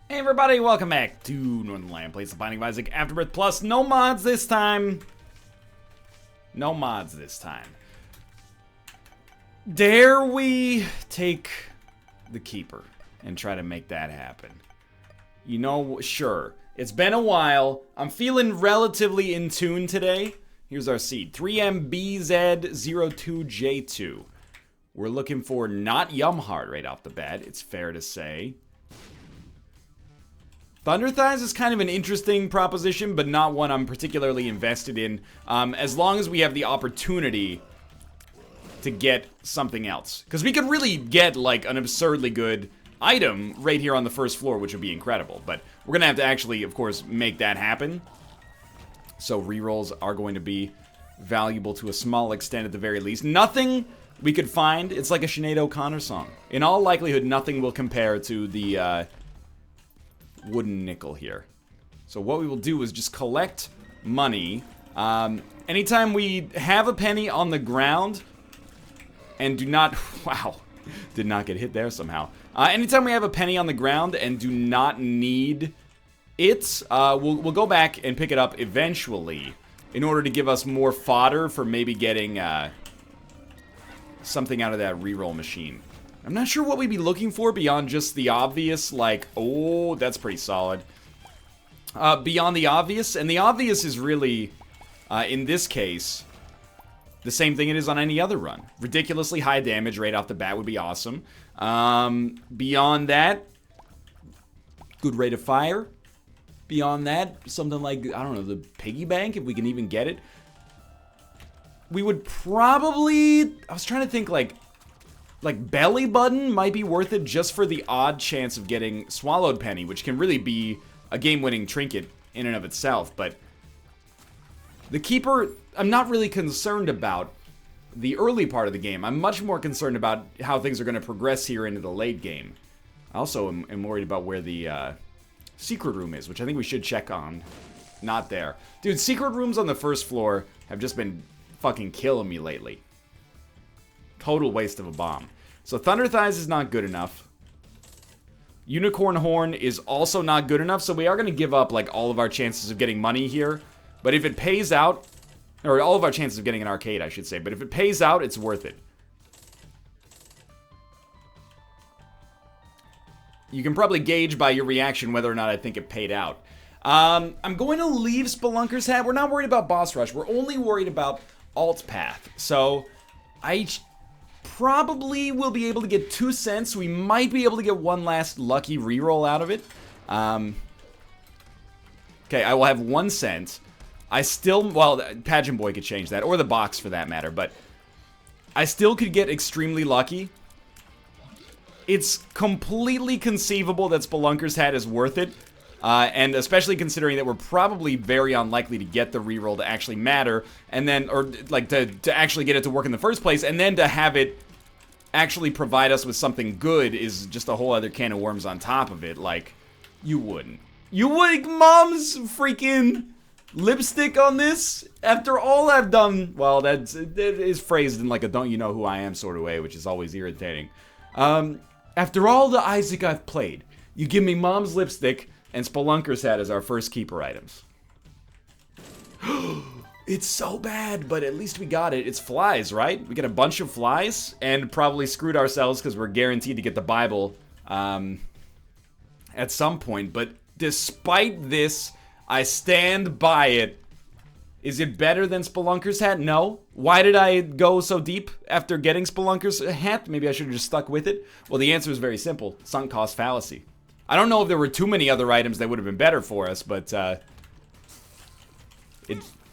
Hey everybody, welcome back to Northernlion Plays the Binding of Isaac Afterbirth Plus. No mods this time. No mods this time. Dare we take the Keeper and try to make that happen? You know, sure. It's been a while. I'm feeling relatively in tune today. Here's our seed. 3MBZ02J2. We're looking for not Yumhard right off the bat, it's fair to say. Thunder Thighs is kind of an interesting proposition, but not one I'm particularly invested in, as long as we have the opportunity to get something else. Because we could really get, like, an absurdly good item right here on the first floor, which would be incredible. But we're going to have to actually, of course, make that happen. So rerolls are going to be valuable to a small extent at the very least. Nothing we could find, it's like a Sinead O'Connor song. In all likelihood, nothing will compare to the, wooden nickel here. So what we will do is just collect money. Anytime we have a penny on the ground and do not, wow, did not get hit there somehow. Anytime we have a penny on the ground and do not need it, we'll go back and pick it up eventually in order to give us more fodder for maybe getting something out of that reroll machine. I'm not sure what we'd be looking for beyond just the obvious, like, oh, that's pretty solid. Beyond the obvious, and the obvious is really, in this case, the same thing it is on any other run. Ridiculously high damage right off the bat would be awesome. Beyond that, good rate of fire. Beyond that, something like, I don't know, the piggy bank, if we can even get it. We would probably, I was trying to think, like belly button might be worth it just for the odd chance of getting swallowed penny, which can really be a game-winning trinket in and of itself. But the Keeper, I'm not really concerned about the early part of the game. I'm much more concerned about how things are going to progress here into the late game. I also am worried about where the secret room is, which I think we should check on. Not there. Dude, secret rooms on the first floor have just been fucking killing me lately. Total waste of a bomb. So Thunder Thighs is not good enough. Unicorn Horn is also not good enough, so we are going to give up, like, all of our chances of getting money here. But if it pays out, or all of our chances of getting an arcade, I should say. But if it pays out, it's worth it. You can probably gauge by your reaction whether or not I think it paid out. I'm going to leave Spelunker's Hat. We're not worried about Boss Rush. We're only worried about Alt Path. So I probably will be able to get 2 cents. We might be able to get one last lucky reroll out of it. Okay, I will have 1 cent. I still, well, Pageant Boy could change that, or the box for that matter, but I still could get extremely lucky. It's completely conceivable that Spelunker's Hat is worth it, and especially considering that we're probably very unlikely to get the reroll to actually matter, and then, or like to actually get it to work in the first place, and then to have it actually provide us with something good is just a whole other can of worms on top of it. Like, you wouldn't. You would, Mom's freaking lipstick on this? After all I've done, well, it is phrased in like a don't you know who I am sort of way, which is always irritating. After all the Isaac I've played, you give me Mom's lipstick and Spelunker's Hat as our first Keeper items. It's so bad, but at least we got it. It's flies, right? We get a bunch of flies, and probably screwed ourselves because we're guaranteed to get the Bible at some point. But despite this, I stand by it. Is it better than Spelunker's Hat? No. Why did I go so deep after getting Spelunker's Hat? Maybe I should have just stuck with it. Well, the answer is very simple. Sunk cost fallacy. I don't know if there were too many other items that would have been better for us, but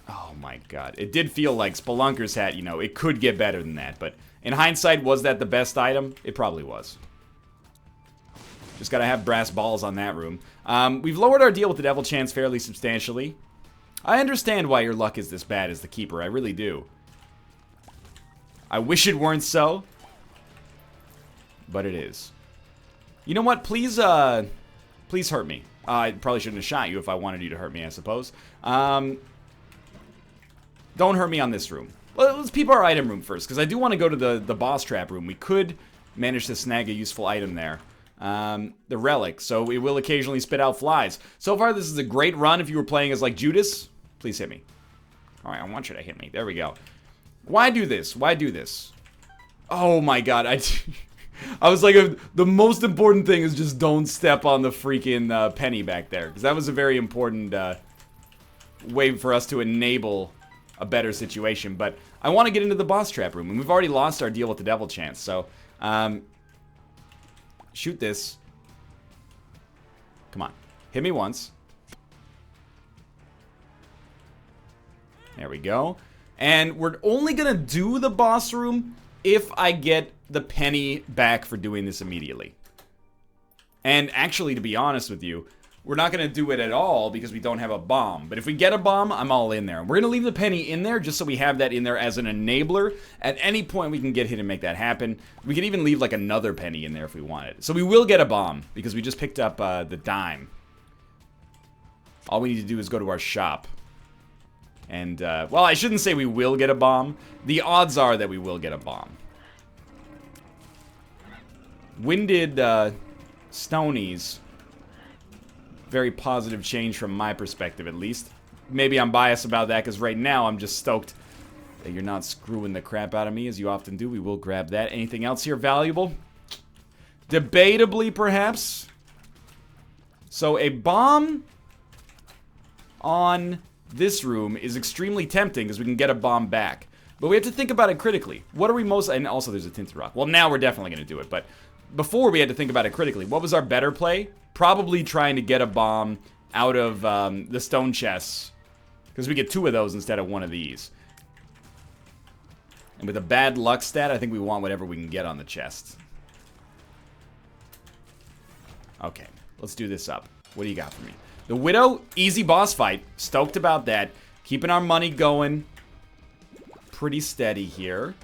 oh my god. It did feel like Spelunker's Hat, you know, it could get better than that. But in hindsight, was that the best item? It probably was. Just gotta have brass balls on that room. We've lowered our deal with the Devil Chance fairly substantially. I understand why your luck is this bad as the Keeper. I really do. I wish it weren't so. But it is. You know what? Please hurt me. I probably shouldn't have shot you if I wanted you to hurt me, I suppose. Don't hurt me on this room. Well, let's peep our item room first, because I do want to go to the boss trap room. We could manage to snag a useful item there. the relic, so it will occasionally spit out flies. So far, this is a great run if you were playing as, like, Judas. Please hit me. Alright, I want you to hit me. There we go. Why do this? Why do this? Oh my god, I was like, the most important thing is just don't step on the freaking penny back there. Because that was a very important way for us to enable a better situation. But I want to get into the boss trap room. And we've already lost our deal with the devil chance. So, shoot this. Come on. Hit me once. There we go. And we're only going to do the boss room if I get the penny back for doing this immediately. And actually, to be honest with you, we're not going to do it at all because we don't have a bomb. But if we get a bomb, I'm all in there. We're going to leave the penny in there just so we have that in there as an enabler. At any point, we can get hit and make that happen. We could even leave like another penny in there if we wanted. So we will get a bomb because we just picked up the dime. All we need to do is go to our shop. And, well, I shouldn't say we will get a bomb. The odds are that we will get a bomb. Winded, Stonies. Very positive change from my perspective, at least. Maybe I'm biased about that, because right now I'm just stoked that you're not screwing the crap out of me, as you often do. We will grab that. Anything else here valuable? Debatably, perhaps. So, a bomb on this room is extremely tempting because we can get a bomb back. But we have to think about it critically. What are we most... And also there's a tinted rock. Well, now we're definitely going to do it. But before we had to think about it critically. What was our better play? Probably trying to get a bomb out of the stone chests. Because we get 2 of those instead of 1 of these. And with a bad luck stat, I think we want whatever we can get on the chest. Okay, let's do this up. What do you got for me? The Widow, easy boss fight. Stoked about that. Keeping our money going. Pretty steady here.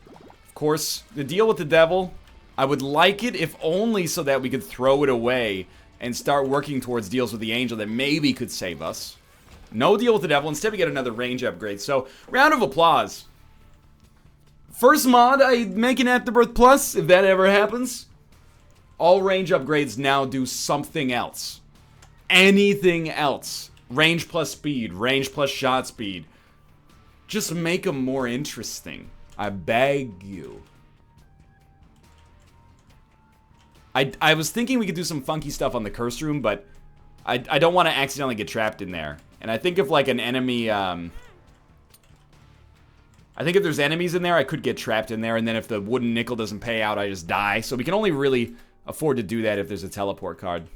Of course, the deal with the devil, I would like it if only so that we could throw it away and start working towards deals with the angel that maybe could save us. No deal with the devil. Instead, we get another range upgrade. So, round of applause. First mod, I make an Afterbirth Plus, if that ever happens. All range upgrades now do something else. Anything else. Range plus speed. Range plus shot speed. Just make them more interesting. I beg you. I was thinking we could do some funky stuff on the curse room, but I don't want to accidentally get trapped in there. And I think if like an enemy... I think if there's enemies in there, I could get trapped in there. And then if the wooden nickel doesn't pay out, I just die. So we can only really afford to do that if there's a teleport card.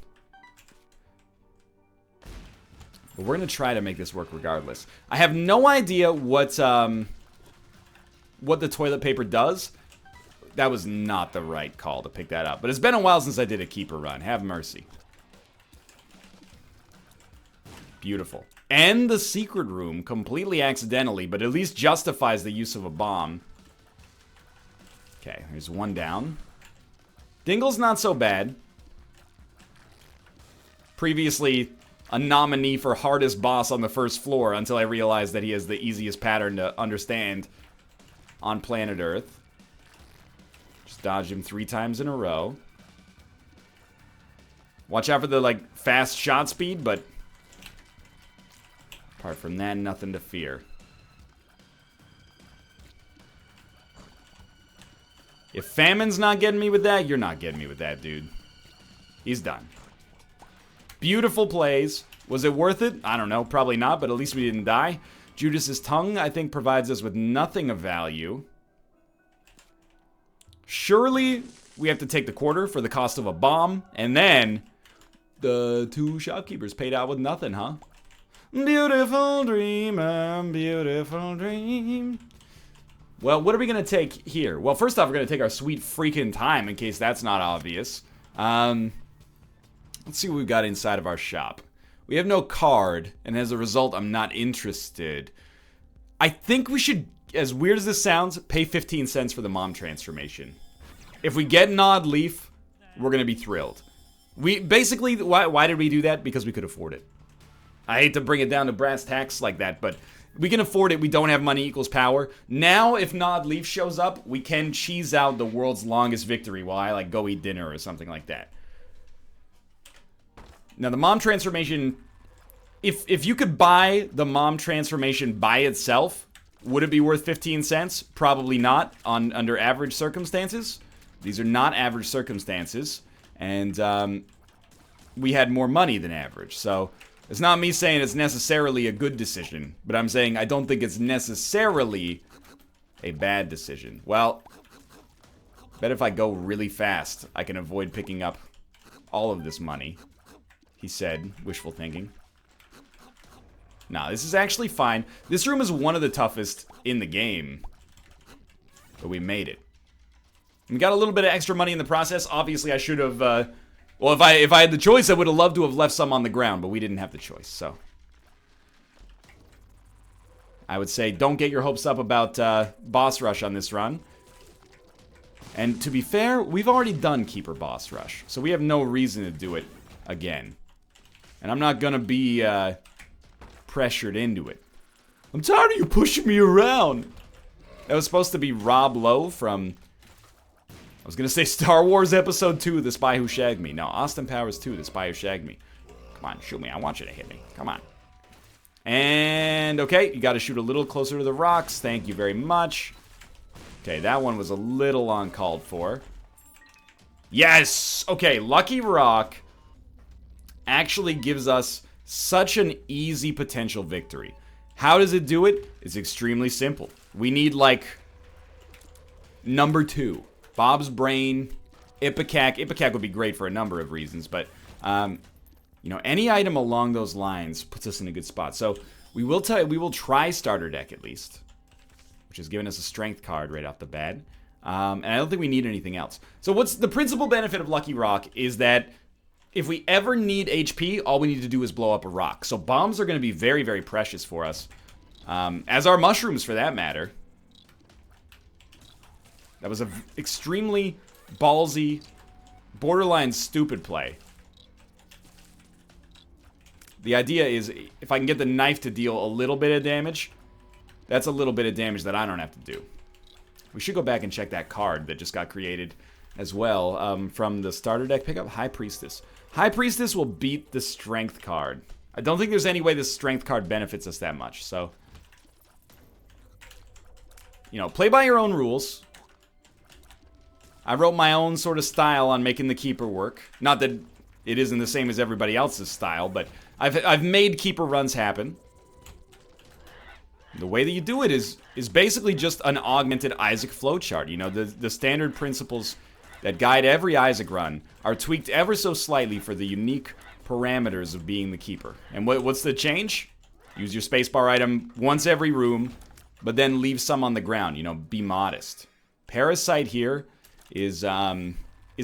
But we're going to try to make this work regardless. I have no idea what the toilet paper does. That was not the right call to pick that up. But it's been a while since I did a keeper run. Have mercy. Beautiful. And the secret room, completely accidentally, but at least justifies the use of a bomb. Okay, there's 1 down. Dingle's not so bad. Previously a nominee for hardest boss on the first floor until I realized that he has the easiest pattern to understand on planet Earth. Just dodged him 3 times in a row. Watch out for the, like, fast shot speed, but apart from that, nothing to fear. If Famine's not getting me with that, you're not getting me with that, dude. He's done. Beautiful plays. Was it worth it? I don't know. Probably not, but at least we didn't die. Judas's tongue, I think, provides us with nothing of value. Surely, we have to take the quarter for the cost of a bomb. And then, the 2 shopkeepers paid out with nothing, huh? Beautiful dreamer, beautiful dream. Well, what are we going to take here? Well, first off, we're going to take our sweet freaking time, in case that's not obvious. Let's see what we've got inside of our shop. We have no card, and as a result, I'm not interested. I think we should, as weird as this sounds, pay 15 cents for the mom transformation. If we get an odd leaf, we're going to be thrilled. We basically, why did we do that? Because we could afford it. I hate to bring it down to brass tacks like that, but We can afford it. We don't have money equals power. Now, if Nod Leaf shows up, we can cheese out the world's longest victory while I, like, go eat dinner or something like that. Now, the mom transformation... If you could buy the mom transformation by itself, would it be worth 15 cents? Probably not, under average circumstances. These are not average circumstances. And, we had more money than average, so... It's not me saying it's necessarily a good decision, but I'm saying I don't think it's necessarily a bad decision. Well, bet if I go really fast, I can avoid picking up all of this money. He said, wishful thinking. Nah, this is actually fine. This room is one of the toughest in the game, but we made it. We got a little bit of extra money in the process. Obviously, I should have, well, if I had the choice, I would have loved to have left some on the ground, but we didn't have the choice, so. I would say don't get your hopes up about boss rush on this run. And to be fair, we've already done Keeper boss rush, so we have no reason to do it again. And I'm not gonna be pressured into it. I'm tired of you pushing me around. That was supposed to be Rob Lowe from... I was gonna say Star Wars Episode 2, The Spy Who Shagged Me. No, Austin Powers 2, The Spy Who Shagged Me. Come on, shoot me. I want you to hit me. Come on. And, okay, you gotta shoot a little closer to the rocks. Thank you very much. Okay, that one was a little uncalled for. Yes! Okay, Lucky Rock actually gives us such an easy potential victory. How does it do it? It's extremely simple. We need, like, number 2. Bob's Brain, Ipecac. Ipecac would be great for a number of reasons, but, you know, any item along those lines puts us in a good spot. So, we will try Starter Deck at least, which has given us a Strength card right off the bat. And I don't think we need anything else. So, what's the principal benefit of Lucky Rock is that if we ever need HP, all we need to do is blow up a rock. So, bombs are going to be very, very precious for us, as are mushrooms for that matter. That was an extremely ballsy, borderline stupid play. The idea is, if I can get the knife to deal a little bit of damage, that's a little bit of damage that I don't have to do. We should go back and check that card that just got created as well, from the starter deck pickup. High Priestess. High Priestess will beat the Strength card. I don't think there's any way this Strength card benefits us that much, so... You know, play by your own rules. I wrote my own sort of style on making the Keeper work. Not that it isn't the same as everybody else's style, but I've made Keeper runs happen. The way that you do it is basically just an augmented Isaac flowchart. You know, the standard principles that guide every Isaac run are tweaked ever so slightly for the unique parameters of being the Keeper. And what's the change? Use your spacebar item once every room, but then leave some on the ground. You know, be modest. Parasite here is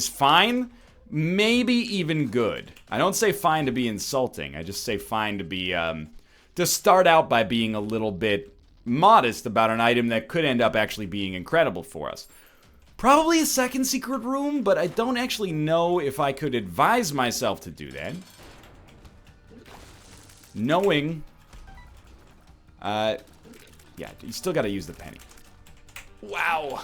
fine, maybe even good. I don't say fine to be insulting. I just say fine to be, to start out by being a little bit modest about an item that could end up actually being incredible for us. Probably a second secret room, but I don't actually know if I could advise myself to do that. Knowing, yeah, you still gotta use the penny. Wow,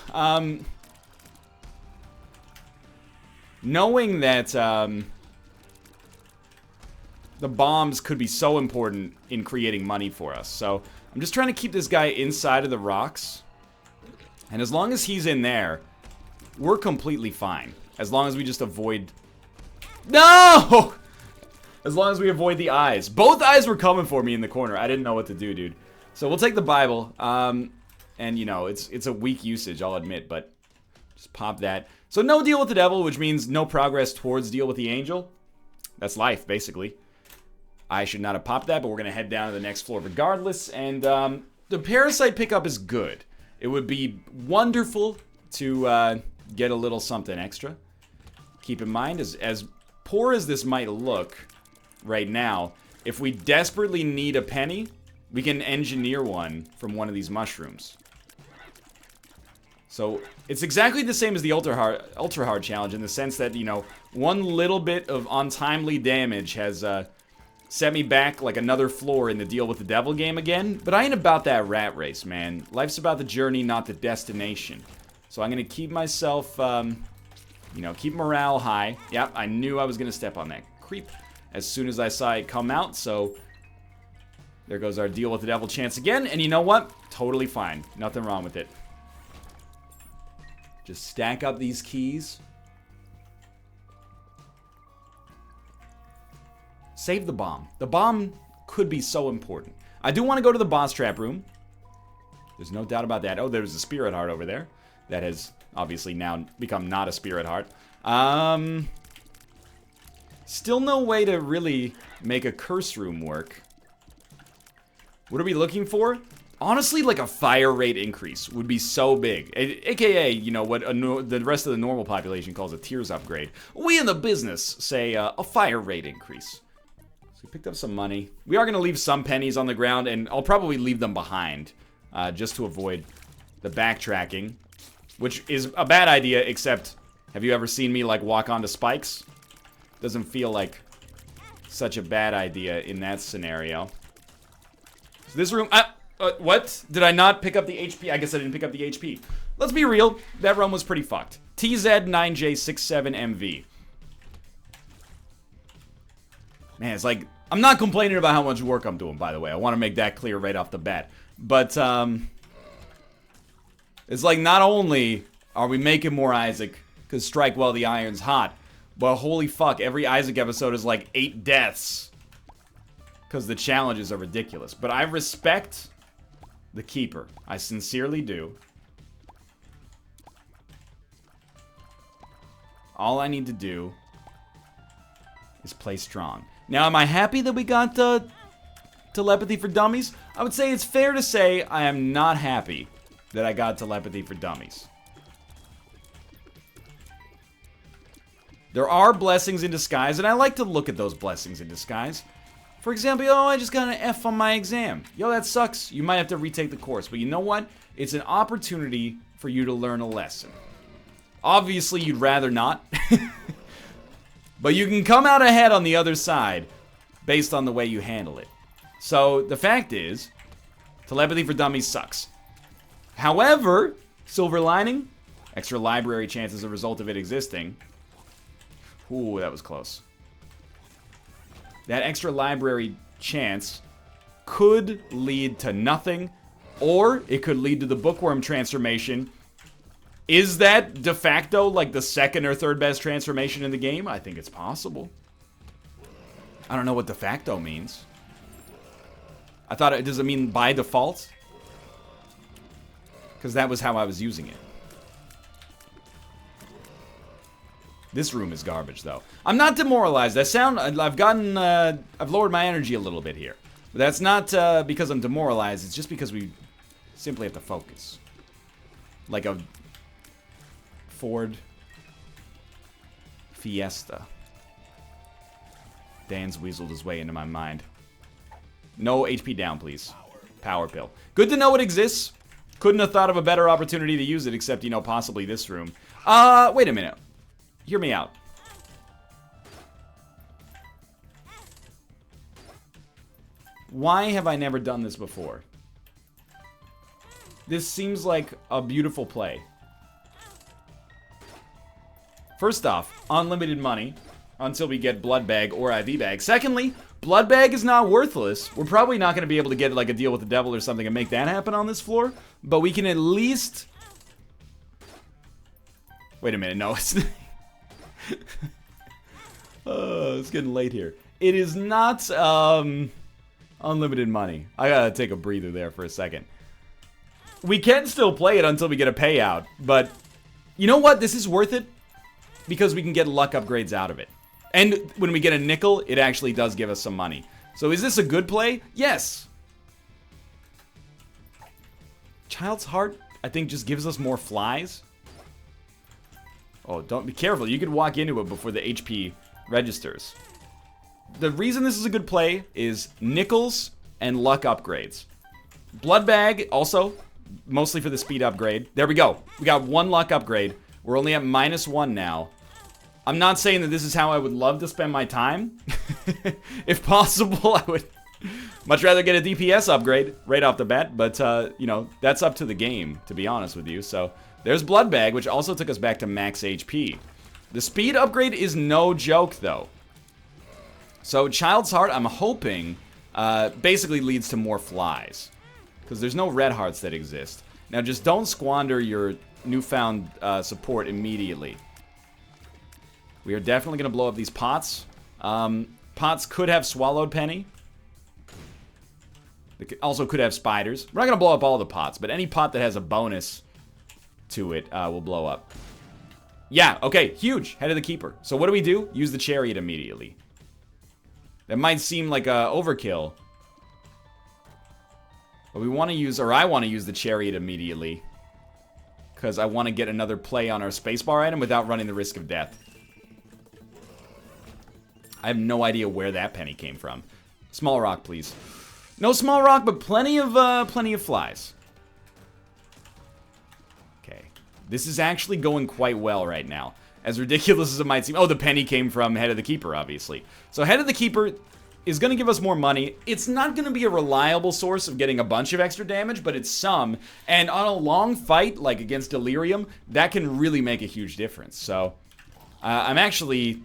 knowing that, the bombs could be so important in creating money for us. So, I'm just trying to keep this guy inside of the rocks. And as long as he's in there, we're completely fine. As long as we just avoid... No! As long as we avoid the eyes. Both eyes were coming for me in the corner. I didn't know what to do, dude. So, we'll take the Bible. And, you know, it's a weak usage, I'll admit, but... Just pop that. So no deal with the devil, which means no progress towards deal with the angel. That's life, basically. I should not have popped that, but we're going to head down to the next floor regardless. And the Parasite pickup is good. It would be wonderful to get a little something extra. Keep in mind, as poor as this might look right now, if we desperately need a penny, we can engineer one from one of these mushrooms. So, it's exactly the same as the Ultra Hard challenge in the sense that, you know, one little bit of untimely damage has set me back like another floor in the Deal with the Devil game again. But I ain't about that rat race, man. Life's about the journey, not the destination. So I'm gonna keep myself, you know, keep morale high. Yep, I knew I was gonna step on that creep as soon as I saw it come out, so there goes our Deal with the Devil chance again. And you know what? Totally fine. Nothing wrong with it. Just stack up these keys. Save the bomb. The bomb could be so important. I do want to go to the boss trap room. There's no doubt about that. Oh, there's a spirit heart over there. That has obviously now become not a spirit heart. Still no way to really make a curse room work. What are we looking for? Honestly, like a fire rate increase would be so big. AKA, you know, what the rest of the normal population calls a tears upgrade. We in the business say a fire rate increase. So we picked up some money. We are going to leave some pennies on the ground, and I'll probably leave them behind just to avoid the backtracking, which is a bad idea, except have you ever seen me, like, walk onto spikes? Doesn't feel like such a bad idea in that scenario. So this room... what? Did I not pick up the HP? I guess I didn't pick up the HP. Let's be real. That run was pretty fucked. TZ9J67MV. Man, it's like... I'm not complaining about how much work I'm doing, by the way. I want to make that clear right off the bat. But, it's like not only are we making more Isaac, because strike while the iron's hot, but holy fuck, every Isaac episode is like 8 deaths. Because the challenges are ridiculous. But I respect... the keeper. I sincerely do. All I need to do is play strong. Now, am I happy that we got telepathy for dummies? I would say it's fair to say I am not happy that I got telepathy for dummies. There are blessings in disguise, and I like to look at those blessings in disguise. For example, oh, I just got an F on my exam. Yo, that sucks. You might have to retake the course. But you know what? It's an opportunity for you to learn a lesson. Obviously, you'd rather not. But you can come out ahead on the other side based on the way you handle it. So, the fact is, telepathy for dummies sucks. However, silver lining, extra library chance as a result of it existing. Ooh, that was close. That extra library chance could lead to nothing, or it could lead to the bookworm transformation. Is that de facto like the second or third best transformation in the game? I think it's possible. I don't know what de facto means. I thought does it mean by default? Because that was how I was using it. This room is garbage, though. I'm not demoralized. I've lowered my energy a little bit here. But that's not because I'm demoralized. It's just because we simply have to focus. Like a Ford Fiesta. Dan's weaseled his way into my mind. No HP down, please. Power pill. Good to know it exists. Couldn't have thought of a better opportunity to use it except, you know, possibly this room. Wait a minute. Hear me out. Why have I never done this before? This seems like a beautiful play. First off, unlimited money until we get blood bag or IV bag. Secondly, blood bag is not worthless. We're probably not going to be able to get like a deal with the devil or something and make that happen on this floor, but we can at least... Wait a minute, no, it's... It's getting late here. It is not unlimited money. I gotta take a breather there for a second. We can still play it until we get a payout, but you know what? This is worth it because we can get luck upgrades out of it. And when we get a nickel, it actually does give us some money. So is this a good play? Yes. Child's Heart, I think, just gives us more flies. Oh, don't be careful. You could walk into it before the HP registers. The reason this is a good play is nickels and luck upgrades. Blood bag, also, mostly for the speed upgrade. There we go. We got 1 luck upgrade. We're only at -1 now. I'm not saying that this is how I would love to spend my time. If possible, I would much rather get a DPS upgrade right off the bat, but, you know, that's up to the game, to be honest with you. So, there's Blood Bag, which also took us back to max HP. The speed upgrade is no joke, though. So, Child's Heart, I'm hoping, basically leads to more flies. Because there's no red hearts that exist. Now, just don't squander your newfound support immediately. We are definitely going to blow up these pots. Pots could have Swallowed Penny. They also could have spiders. We're not going to blow up all the pots, but any pot that has a bonus to it will blow up. Yeah, okay, huge. Head of the Keeper. So what do? Use the Chariot immediately. That might seem like a overkill. But we want to use, or I want to use the Chariot immediately. Because I want to get another play on our spacebar item without running the risk of death. I have no idea where that penny came from. Small rock, please. No small rock, but plenty of flies. Okay. This is actually going quite well right now. As ridiculous as it might seem. Oh, the penny came from Head of the Keeper, obviously. So Head of the Keeper is going to give us more money. It's not going to be a reliable source of getting a bunch of extra damage, but it's some. And on a long fight, like against Delirium, that can really make a huge difference. So, I'm actually...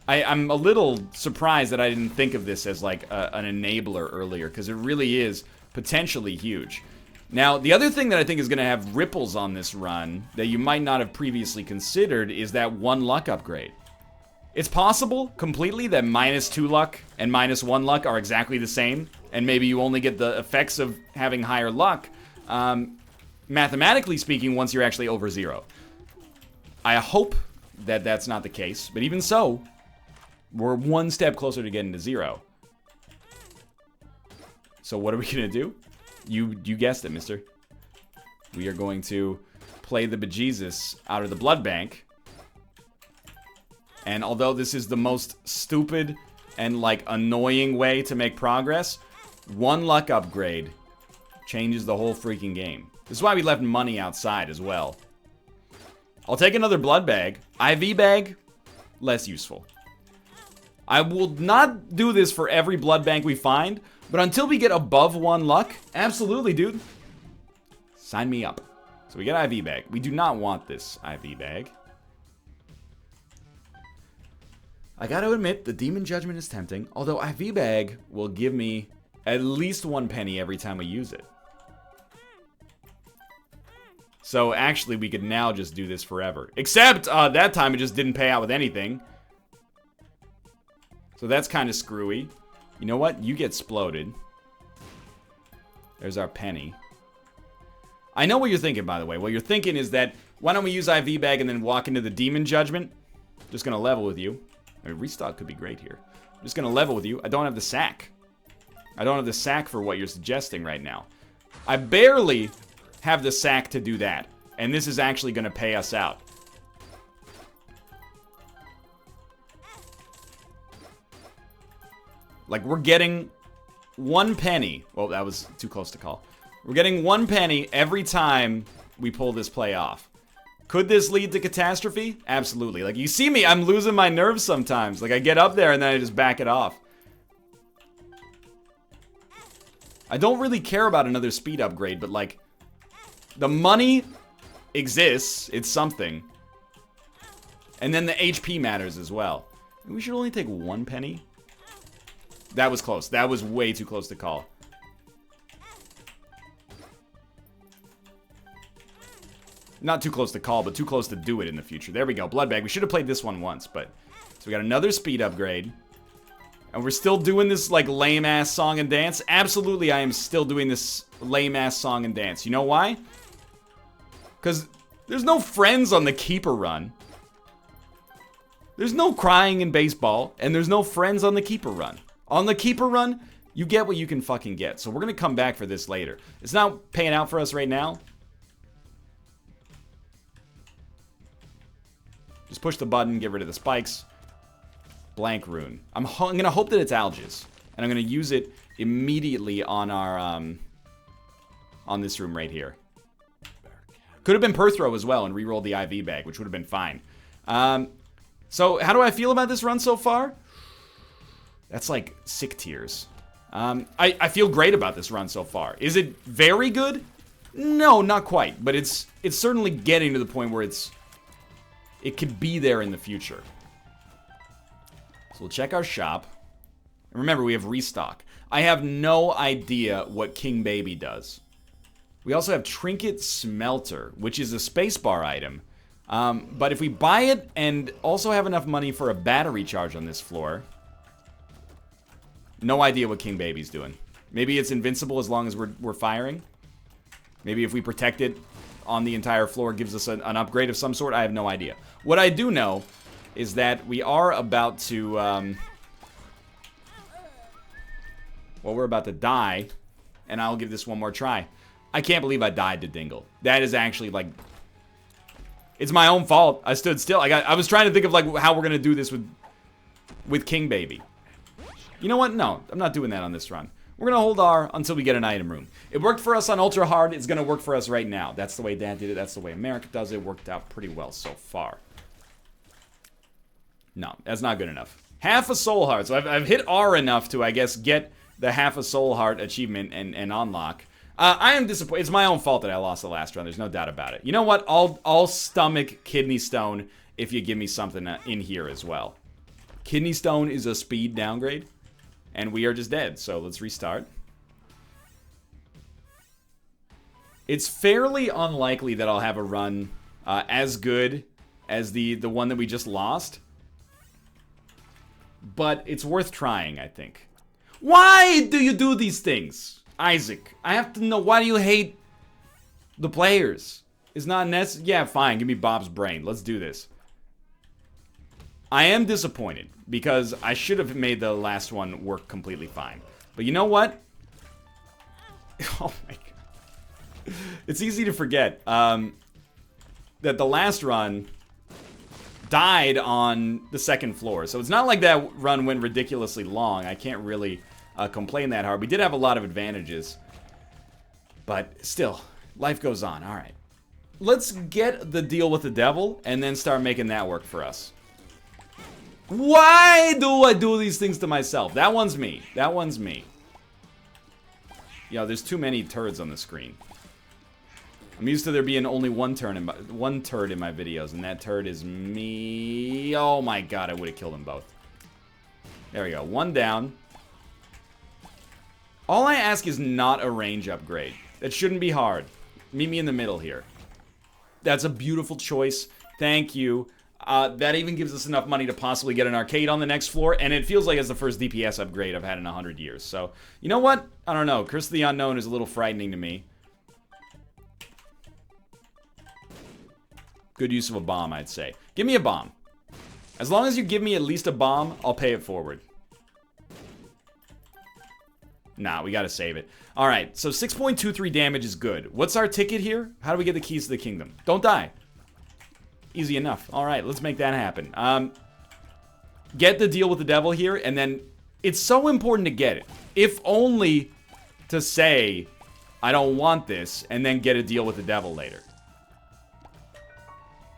I'm a little surprised that I didn't think of this as like an enabler earlier, because it really is potentially huge. Now, the other thing that I think is going to have ripples on this run that you might not have previously considered is that 1 luck upgrade. It's possible completely that -2 luck and -1 luck are exactly the same, and maybe you only get the effects of having higher luck, mathematically speaking, once you're actually over 0. I hope that that's not the case, but even so, we're 1 step closer to getting to 0. So what are we gonna do? You guessed it, mister. We are going to play the bejesus out of the blood bank. And although this is the most stupid and, like, annoying way to make progress, 1 luck upgrade changes the whole freaking game. This is why we left money outside as well. I'll take another blood bag. IV bag, less useful. I will not do this for every blood bank we find, but until we get above 1 luck, absolutely, dude. Sign me up. So we get IV bag. We do not want this IV bag. I gotta admit, the Demon Judgment is tempting, although IV bag will give me at least 1 penny every time we use it. So actually, we could now just do this forever. Except, that time it just didn't pay out with anything. So that's kind of screwy. You know what? You get exploded. There's our penny. I know what you're thinking, by the way. What you're thinking is that, why don't we use IV bag and then walk into the Demon Judgment? Just gonna level with you. I mean, restock could be great here. I'm just gonna level with you. I don't have the sack. I don't have the sack for what you're suggesting right now. I barely have the sack to do that. And this is actually gonna pay us out. Like, we're getting 1 penny. Well, that was too close to call. We're getting 1 penny every time we pull this play off. Could this lead to catastrophe? Absolutely. Like, you see me, I'm losing my nerves sometimes. Like, I get up there and then I just back it off. I don't really care about another speed upgrade, but, like, the money exists. It's something. And then the HP matters as well. We should only take 1 penny. That was close. That was way too close to call. Not too close to call, but too close to do it in the future. There we go. Blood bag. We should have played this one once, but... So we got another speed upgrade. And we're still doing this, like, lame-ass song and dance. Absolutely, I am still doing this lame-ass song and dance. You know why? Because there's no friends on the Keeper run. There's no crying in baseball, and there's no friends on the Keeper run. On the Keeper run, you get what you can fucking get. So we're going to come back for this later. It's not paying out for us right now. Just push the button, get rid of the spikes. Blank rune. I'm going to hope that it's Algiz. And I'm going to use it immediately on our, on this room right here. Could have been Perthrow as well and rerolled the IV bag, which would have been fine. So how do I feel about this run so far? That's like sick tears. I feel great about this run so far. Is it very good? No, not quite. But it's certainly getting to the point where it could be there in the future. So we'll check our shop. And remember, we have restock. I have no idea what King Baby does. We also have Trinket Smelter, which is a spacebar item. But if we buy it and also have enough money for a battery charge on this floor... No idea what King Baby's doing. Maybe it's invincible as long as we're firing. Maybe if we protect it on the entire floor, it gives us an upgrade of some sort. I have no idea. What I do know is that we are about to... well, we're about to die. And I'll give this one more try. I can't believe I died to Dingle. That is actually, like... It's my own fault. I stood still. I was trying to think of, like, how we're going to do this with King Baby. You know what? No, I'm not doing that on this run. We're going to hold R until we get an item room. It worked for us on Ultra Hard. It's going to work for us right now. That's the way Dad did it. That's the way America does it. It worked out pretty well so far. No, that's not good enough. Half a soul heart. So I've hit R enough to, I guess, get the half a soul heart achievement and unlock. I am disappointed. It's my own fault that I lost the last run. There's no doubt about it. You know what? I'll stomach Kidney Stone if you give me something in here as well. Kidney Stone is a speed downgrade. And we are just dead, so let's restart. It's fairly unlikely that I'll have a run as good as the one that we just lost. But it's worth trying, I think. Why do you do these things, Isaac? I have to know, why do you hate the players? It's not necessary. Yeah, fine, give me Bob's brain. Let's do this. I am disappointed, because I should have made the last one work completely fine. But you know what? Oh my god. It's easy to forget that the last run died on the second floor. So it's not like that run went ridiculously long. I can't really complain that hard. We did have a lot of advantages. But still, life goes on. Alright. Let's get the deal with the devil and then start making that work for us. Why do I do these things to myself? That one's me. That one's me. Yo, there's too many turds on the screen. I'm used to there being only one turd in my videos, and that turd is me. Oh my god, I would have killed them both. There we go. One down. All I ask is not a range upgrade. That shouldn't be hard. Meet me in the middle here. That's a beautiful choice. Thank you. That even gives us enough money to possibly get an arcade on the next floor, and it feels like it's the first DPS upgrade I've had in 100 years. So, you know what? I don't know. Curse of the Unknown is a little frightening to me. Good use of a bomb, I'd say. Give me a bomb. As long as you give me at least a bomb, I'll pay it forward. Nah, we gotta save it. Alright, so 6.23 damage is good. What's our ticket here? How do we get the keys to the kingdom? Don't die. Easy enough. Alright, let's make that happen. Get the deal with the devil here, and then it's so important to get it. If only to say, I don't want this, and then get a deal with the devil later.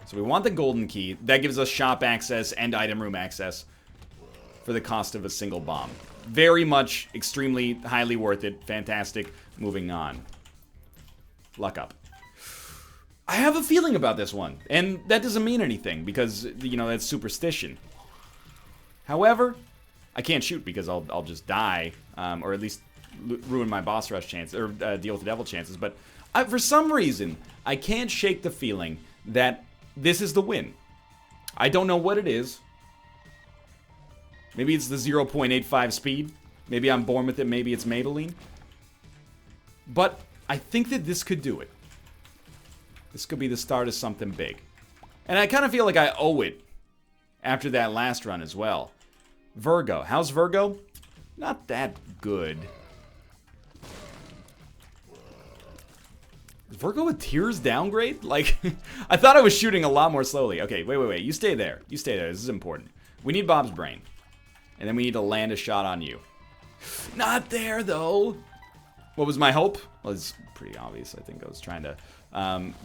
So we want the golden key. That gives us shop access and item room access for the cost of a single bomb. Very much, extremely, highly worth it. Fantastic. Moving on. Luck up. I have a feeling about this one, and that doesn't mean anything, because, you know, that's superstition. However, I can't shoot because I'll just die, or at least ruin my boss rush chances, or deal with the devil chances, but for some reason, I can't shake the feeling that this is the win. I don't know what it is. Maybe it's the 0.85 speed. Maybe I'm born with it, maybe it's Maybelline. But I think that this could do it. This could be the start of something big. And I kind of feel like I owe it after that last run as well. Virgo. How's Virgo? Not that good. Is Virgo a tears downgrade? Like, I thought I was shooting a lot more slowly. Okay, wait. You stay there. You stay there. This is important. We need Bob's brain. And then we need to land a shot on you. Not there, though. What was my hope? Well, it's pretty obvious. I think I was trying to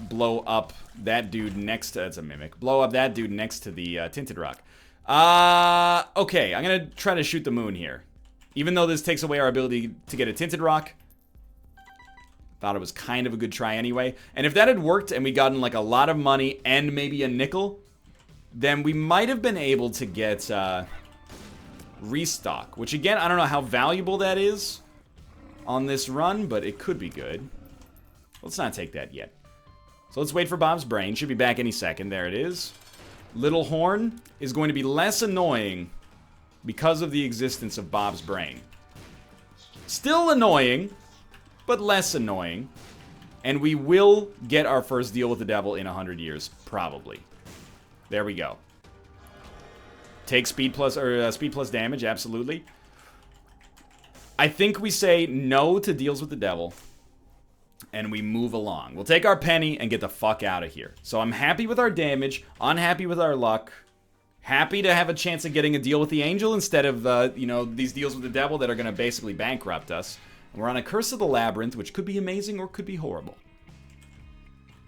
blow up that dude next to... It's a mimic. Blow up that dude next to the Tinted Rock. Okay, I'm gonna try to shoot the moon here. Even though this takes away our ability to get a tinted rock. Thought it was kind of a good try anyway. And if that had worked and we gotten like a lot of money and maybe a nickel, then we might have been able to get restock. Which again, I don't know how valuable that is on this run, but it could be good. Let's not take that yet. So let's wait for Bob's brain. Should be back any second. There it is. Little Horn is going to be less annoying because of the existence of Bob's brain. Still annoying, but less annoying. And we will get our first deal with the devil in 100 years, probably. There we go. Take speed plus damage, absolutely. I think we say no to deals with the devil, and we move along. We'll take our penny and get the fuck out of here. So I'm happy with our damage, unhappy with our luck, happy to have a chance of getting a deal with the angel instead of, you know, these deals with the devil that are going to basically bankrupt us. And we're on a Curse of the Labyrinth, which could be amazing or could be horrible.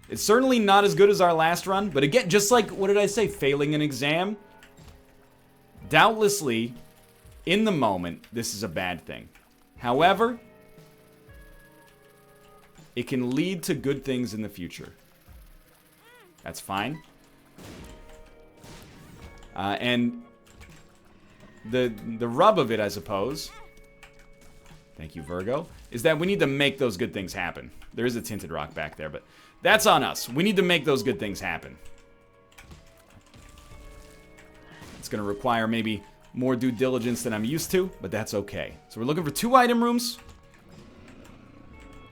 It's certainly not as good as our last run, but again, just like, what did I say, failing an exam? Doubtlessly, in the moment, this is a bad thing. However, it can lead to good things in the future. That's fine. And the rub of it, I suppose, thank you, Virgo, is that we need to make those good things happen. There is a tinted rock back there, but that's on us. We need to make those good things happen. It's going to require maybe more due diligence than I'm used to, but that's okay. So we're looking for 2 item rooms.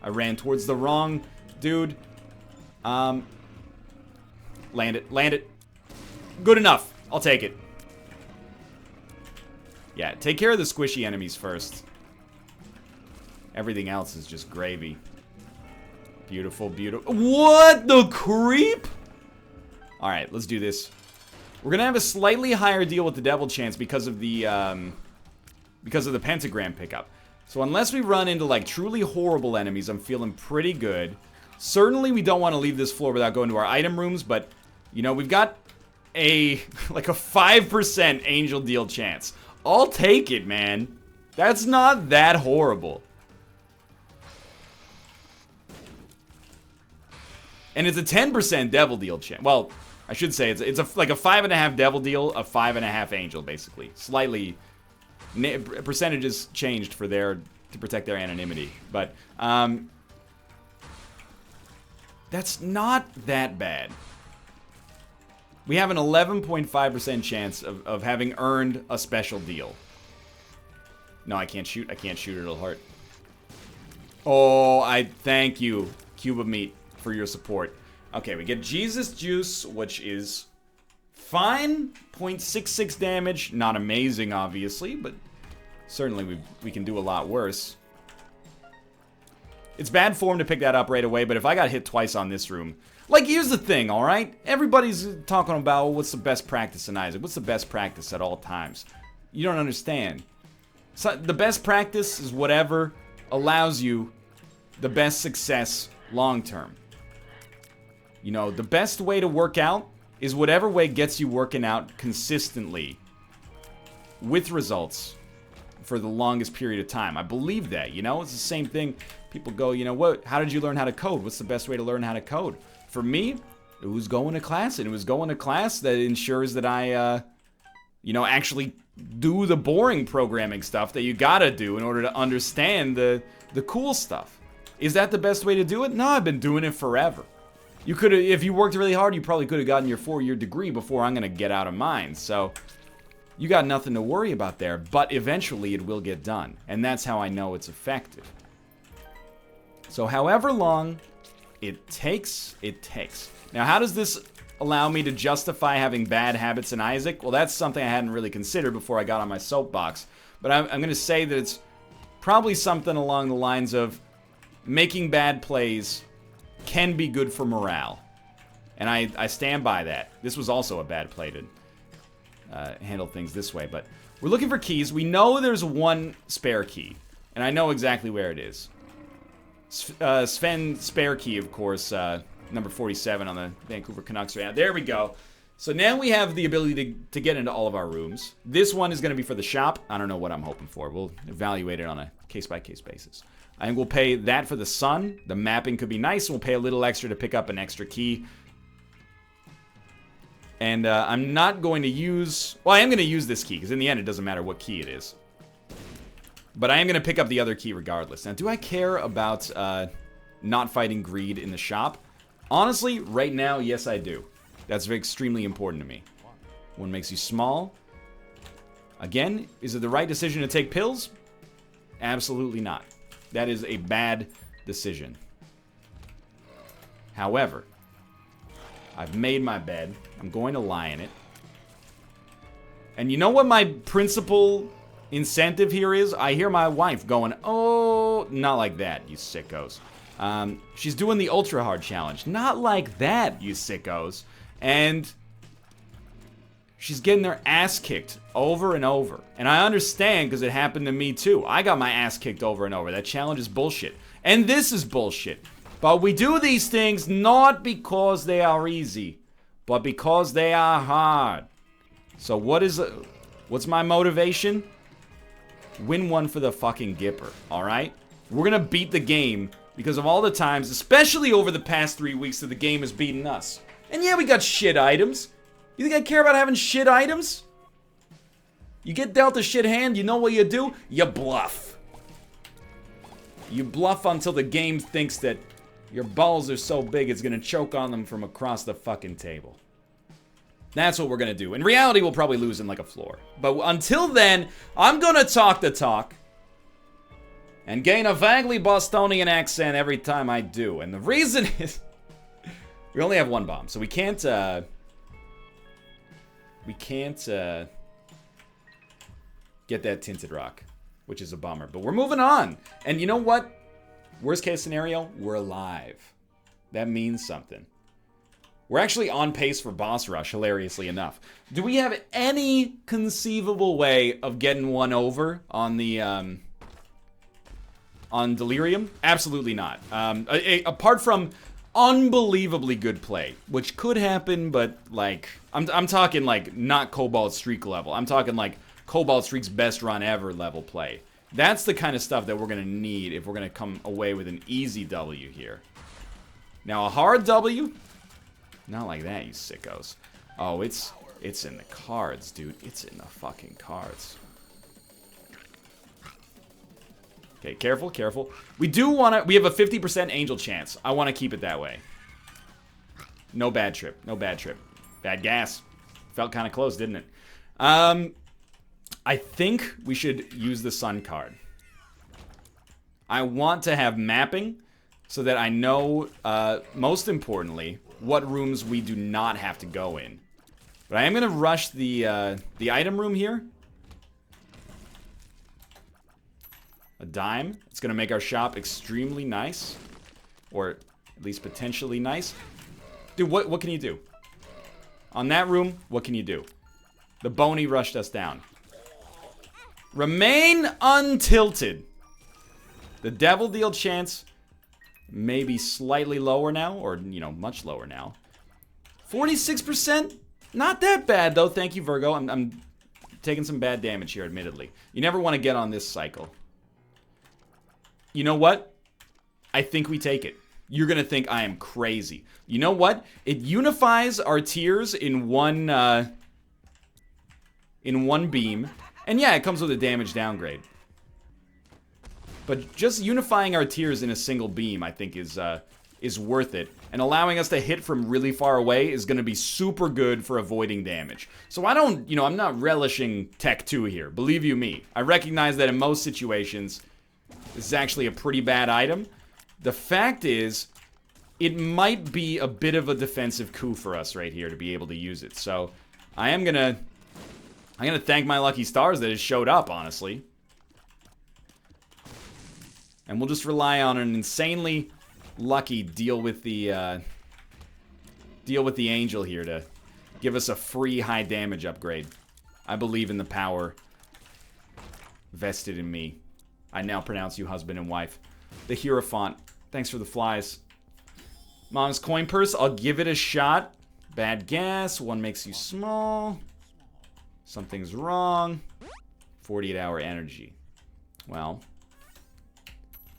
I ran towards the wrong dude. Land it. Land it. Good enough. I'll take it. Yeah, take care of the squishy enemies first. Everything else is just gravy. Beautiful, beautiful. What the creep? Alright, let's do this. We're gonna have a slightly higher deal with the devil chance because of the pentagram pickup. So unless we run into like truly horrible enemies, I'm feeling pretty good. Certainly we don't want to leave this floor without going to our item rooms, but you know, we've got a like a 5% angel deal chance. I'll take it, man. That's not that horrible. And it's a 10% devil deal chance. Well, I should say it's like a 5.5 devil deal, a 5.5 angel, basically. Slightly percentages changed for to protect their anonymity, but that's not that bad. We have an 11.5% chance of having earned a special deal. No, I can't shoot. I can't shoot. It'll hurt. Oh, I thank you, Cube of Meat, for your support. Okay, we get Jesus Juice, which is fine. 0.66 damage. Not amazing, obviously, but certainly we can do a lot worse. It's bad form to pick that up right away, but if I got hit twice on this room... Like, here's the thing, alright? Everybody's talking about what's the best practice in Isaac. What's the best practice at all times? You don't understand. So, the best practice is whatever allows you the best success long term. You know, the best way to work out is whatever way gets you working out consistently with results for the longest period of time. I believe that, you know? It's the same thing. People go, you know, how did you learn how to code? What's the best way to learn how to code? For me, it was going to class, and it was going to class that ensures that I, you know, actually do the boring programming stuff that you gotta do in order to understand the cool stuff. Is that the best way to do it? No, I've been doing it forever. You could have, if you worked really hard, you probably could have gotten your 4-year degree before I'm gonna get out of mine. So, you got nothing to worry about there, but eventually it will get done. And that's how I know it's effective. So, however long it takes, it takes. Now, how does this allow me to justify having bad habits in Isaac? Well, that's something I hadn't really considered before I got on my soapbox. But I'm going to say that it's probably something along the lines of making bad plays can be good for morale. And I stand by that. This was also a bad play to handle things this way. But we're looking for keys. We know there's one spare key. And I know exactly where it is. Sven spare key, of course, number 47 on the Vancouver Canucks right now. There we go. So now we have the ability to get into all of our rooms. This one is going to be for the shop. I don't know what I'm hoping for. We'll evaluate it on a case-by-case basis. I think we'll pay that for the sun. The mapping could be nice. We'll pay a little extra to pick up an extra key. And I'm not going to use... Well, I am going to use this key, because in the end, it doesn't matter what key it is. But I am going to pick up the other key regardless. Now, do I care about not fighting greed in the shop? Honestly, right now, yes, I do. That's extremely important to me. One makes you small. Again, is it the right decision to take pills? Absolutely not. That is a bad decision. However, I've made my bed. I'm going to lie in it. And you know what my principal incentive here is? I hear my wife going, oh, not like that, you sickos. She's doing the ultra hard challenge. Not like that, you sickos. And she's getting her ass kicked over and over. And I understand because it happened to me too. I got my ass kicked over and over. That challenge is bullshit. And this is bullshit. But we do these things not because they are easy, but because they are hard. So what's my motivation? Win one for the fucking Gipper, alright? We're gonna beat the game because of all the times, especially over the past 3 weeks, that the game has beaten us. And yeah, we got shit items. You think I care about having shit items? You get dealt a shit hand, you know what you do? You bluff. You bluff until the game thinks that your balls are so big it's gonna choke on them from across the fucking table. That's what we're gonna do. In reality, we'll probably lose in like a floor. But until then, I'm gonna talk the talk and gain a vaguely Bostonian accent every time I do. And the reason is we only have one bomb, so we can't get that tinted rock, which is a bummer. But we're moving on. And you know what? Worst case scenario, we're alive. That means something. We're actually on pace for boss rush, hilariously enough. Do we have any conceivable way of getting one over on the, on Delirium? Absolutely not. Apart from unbelievably good play, which could happen, but, like, I'm talking, like, not Cobalt Streak level. I'm talking, like, Cobalt Streak's best run ever level play. That's the kind of stuff that we're going to need if we're going to come away with an easy W here. Now, a hard W? Not like that, you sickos. Oh, it's in the cards, dude. It's in the fucking cards. Okay, careful, careful. We do want to... We have a 50% angel chance. I want to keep it that way. No bad trip. No bad trip. Bad gas. Felt kind of close, didn't it? I think we should use the sun card. I want to have mapping so that I know, most importantly, what rooms we do not have to go in. But I am going to rush the item room here. A dime. It's going to make our shop extremely nice. Or at least potentially nice. Dude, what can you do? On that room, what can you do? The Boney rushed us down. Remain untilted. The Devil Deal chance may be slightly lower now, or, you know, much lower now. 46%? Not that bad, though. Thank you, Virgo. I'm taking some bad damage here, admittedly. You never want to get on this cycle. You know what? I think we take it. You're going to think I am crazy. You know what? It unifies our tiers in one beam. And yeah, it comes with a damage downgrade. But just unifying our tiers in a single beam, I think, is worth it. And allowing us to hit from really far away is going to be super good for avoiding damage. So I don't, you know, I'm not relishing Tech 2 here. Believe you me. I recognize that in most situations, this is actually a pretty bad item. The fact is, it might be a bit of a defensive coup for us right here to be able to use it. So I'm gonna thank my lucky stars that it showed up, honestly. And we'll just rely on an insanely lucky deal with the angel here to give us a free high damage upgrade. I believe in the power vested in me. I now pronounce you husband and wife. The Hierophant. Thanks for the flies. Mom's coin purse, I'll give it a shot. Bad gas. 1 makes you small. Something's wrong. 48-hour energy. Well,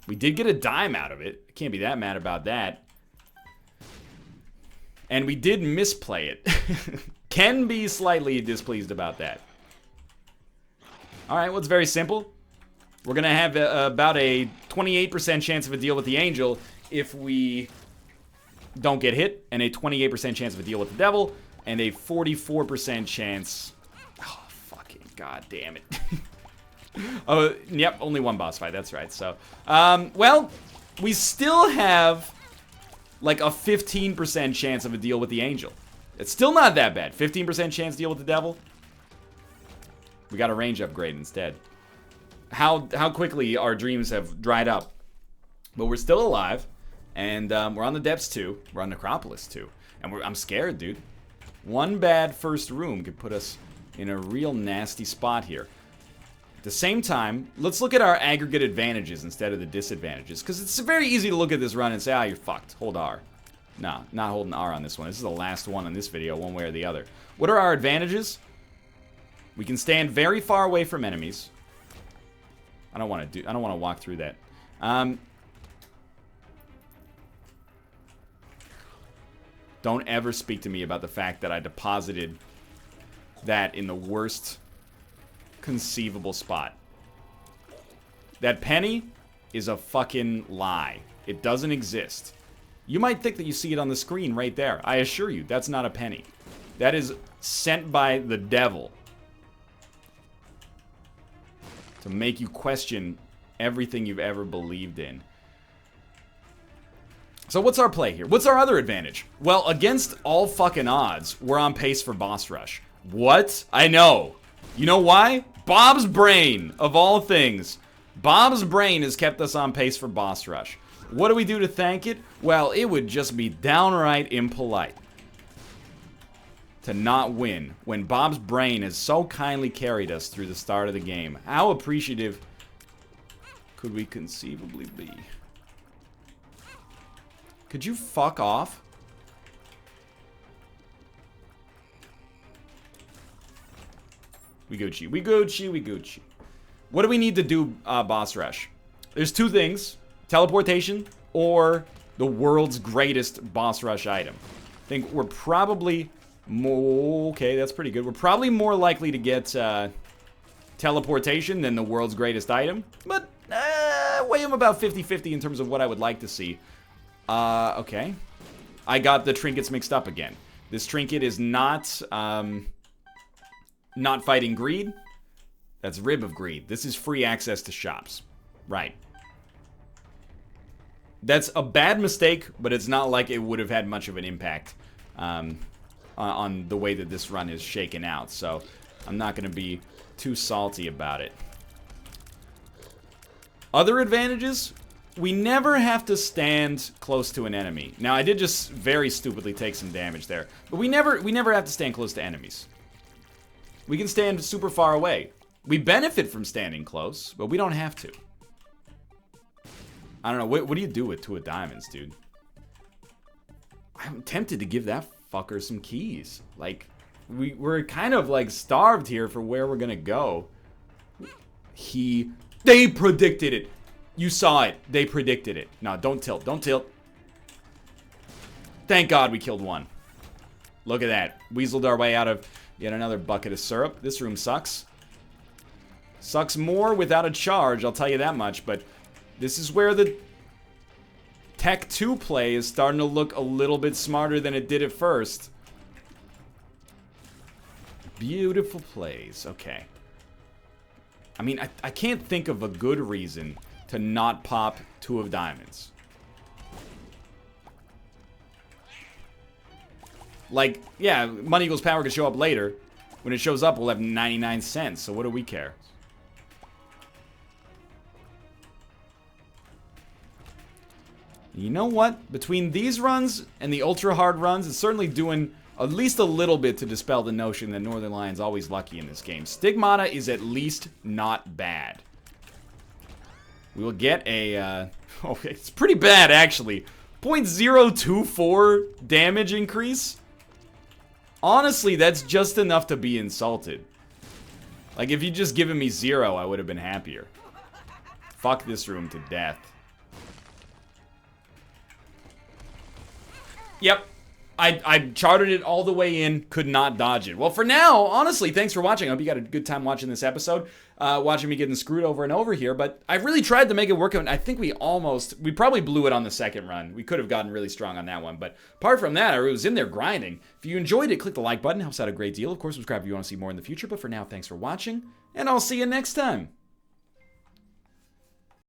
we did get a dime out of it. I can't be that mad about that. And we did misplay it. Can be slightly displeased about that. Alright, well, it's very simple. We're going to have about a 28% chance of a deal with the angel if we don't get hit, and a 28% chance of a deal with the devil, and a 44% chance... Oh, fucking god damn it. Oh, yep, only 1 boss fight, that's right. So, well, we still have like a 15% chance of a deal with the angel. It's still not that bad. 15% chance deal with the devil. We got a range upgrade instead. How quickly our dreams have dried up. But we're still alive, and we're on the depths too. We're on Necropolis too, and I'm scared, dude. 1 bad first room could put us in a real nasty spot here. At the same time, let's look at our aggregate advantages instead of the disadvantages, because it's very easy to look at this run and say, ah, you're fucked. Hold R. Nah, not holding R on this one. This is the last one on this video, one way or the other. What are our advantages? We can stand very far away from enemies. I don't want to walk through that. Don't ever speak to me about the fact that I deposited that in the worst conceivable spot. That penny is a fucking lie. It doesn't exist. You might think that you see it on the screen right there. I assure you, that's not a penny. That is sent by the devil to make you question everything you've ever believed in. So what's our play here? What's our other advantage? Well, against all fucking odds, we're on pace for boss rush. What? I know. You know why? Bob's brain, of all things. Bob's brain has kept us on pace for boss rush. What do we do to thank it? Well, it would just be downright impolite to not win when Bob's brain has so kindly carried us through the start of the game. How appreciative could we conceivably be? Could you fuck off? We Gucci, we Gucci, we Gucci. What do we need to do boss rush? There's 2 things. Teleportation or the world's greatest boss rush item. I think we're probably more... Okay, that's pretty good. We're probably more likely to get teleportation than the world's greatest item. But weigh them about 50-50 in terms of what I would like to see. Okay. I got the trinkets mixed up again. This trinket is not fighting greed. That's Rib of Greed. This is free access to shops. Right. That's a bad mistake, but it's not like it would have had much of an impact on the way that this run is shaken out. So I'm not going to be too salty about it. Other advantages? We never have to stand close to an enemy. Now, I did just very stupidly take some damage there, but we never have to stand close to enemies. We can stand super far away. We benefit from standing close, but we don't have to. I don't know. What do you do with 2 of diamonds, dude? I'm tempted to give that fucker some keys. Like, we're kind of like starved here for where we're gonna go. They predicted it. You saw it. They predicted it. No, don't tilt. Don't tilt. Thank God we killed 1. Look at that. Weaseled our way out of yet another bucket of syrup. This room sucks. Sucks more without a charge, I'll tell you that much. But this is where the Tech 2 play is starting to look a little bit smarter than it did at first. Beautiful plays. Okay. I mean, I can't think of a good reason to not pop 2 of diamonds. Like, yeah, money equals power could show up later. When it shows up, we'll have 99 cents, so what do we care? You know what? Between these runs and the ultra hard runs, it's certainly doing at least a little bit to dispel the notion that Northernlion's always lucky in this game. Stigmata is at least not bad. We will get a, oh, it's pretty bad, actually. 0.024 damage increase? Honestly, that's just enough to be insulted. Like, if you'd just given me 0, I would have been happier. Fuck this room to death. Yep. I charted it all the way in, could not dodge it. Well, for now, honestly, thanks for watching. I hope you got a good time watching this episode, watching me getting screwed over and over here, but I really tried to make it work out, and I think we probably blew it on the second run. We could have gotten really strong on that one, but apart from that, I was in there grinding. If you enjoyed it, click the like button, helps out a great deal. Of course, subscribe if you want to see more in the future, but for now, thanks for watching, and I'll see you next time.